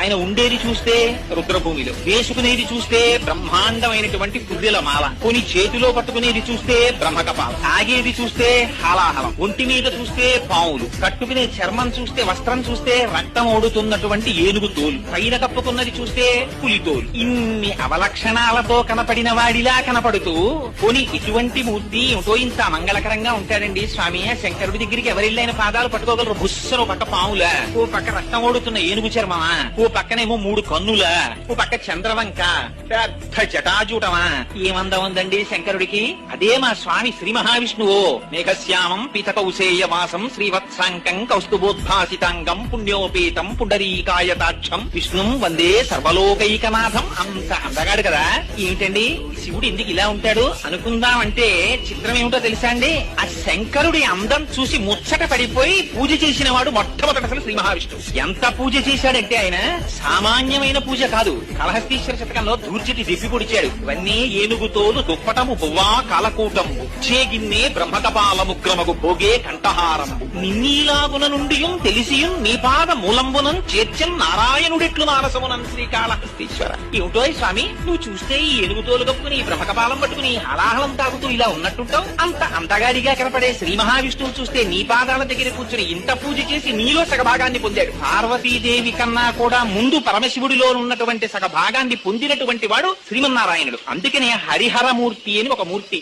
ఆయన ఉండేది చూస్తే రుద్రభూమిలో, వేసుకునేది చూస్తే బ్రహ్మాండమైనటువంటి పుర్రెల మాల, కొని చేతిలో పట్టుకునేది చూస్తే బ్రహ్మకపాల, తాగేది చూస్తే హాలాహలం, ఒంటి మీద చూస్తే పావులు, కట్టుకునే చర్మం చూస్తే, వస్త్రం చూస్తే రక్తం ఓడుతున్నటువంటి ఏనుగు తోలు, పైన కప్పుకున్నది చూస్తే పులి తోలు. ఇన్ని అవలక్షణాలతో కనపడిన వాడిలా కనపడుతూ కొని ఇటువంటి మూర్తి ఏమిటో ఇంత మంగళకరంగా ఉంటాడండి స్వామి. శంకరుడి దగ్గరికి ఎవరిళ్ళైన పాదాలు పట్టుకోగలరు. బుస్సను పక్క పాములా, ఓ పక్క రక్తం ఓడుతున్న ఏనుగు చర్మమా, ఓ పక్కనేమో 3 కన్నులా, ఓ పక్క చంద్రవంక, పెద్ద జటాజూటమా, ఏమందం ఉందండి శంకరుడికి. అదే మా స్వామి శ్రీ మహావిష్ణువు. మేఘశ్యామం పీతకౌసేయ వాసం శ్రీవత్సాంకం కౌస్తుభోద్భాసితాంగం పుణ్యోపేతం పుండరీకాయతాక్షం విష్ణుం వందే సర్వలోకైకనాథం. అంత అందగాడు కదా. ఏమిటండి శివుడు ఎందుకు ఇలా ఉంటాడు అనుకుందామంటే చిత్రం ఏమిటో తెలుసా అండి. ఆ శంకరుడి అందం చూసి ముచ్చట పడిపోయి పూజ చేసిన వాడు మొట్టమొదటి అసలు శ్రీ మహావిష్ణువు. ఎంత పూజ చేశాడంటే ఆయన సామాన్యమైన పూజ కాదు. కాళహస్తీశ్వర శతకంలో దూర్జటి దిప్పి పొడిచాడు. ఇవన్నీ ఏనుగుతోలు దుప్పటము బువ్వా కాలకూటంబు చేగిన్నే బ్రహ్మకపాలముగ్రమగు భోగే కంఠహారంబు నిన్నీలాగున నుండియుం తెలిసియుం నీపాద మూలంబునం చేర్చం నారాయణుడిట్లు మానసమునం శ్రీకాళహస్తీశ్వర. ఏమిటో స్వామి నువ్వు చూస్తే ఈ ఏనుగుతోలు కప్పుకుని ఈ బ్రహ్మకపాలం పట్టుకుని హలాహలం తాగుతూ ఇలా ఉన్నట్టుంటావు. అంత అంతగాడిగా కనపడే శ్రీ మహావిష్ణువు చూస్తే నీ పాదాల దగ్గర కూర్చుని ఇంత పూజ చేసి నీలో సగభాగాన్ని పొందాడు. పార్వతీదేవి కన్నా కూడా ముందు పరమశివుడిలో ఉన్నటువంటి సగభాగాన్ని పొందినటువంటి వాడు శ్రీమన్నారాయణుడు. అందుకనే హరిహరమూర్తి అని ఒక మూర్తి.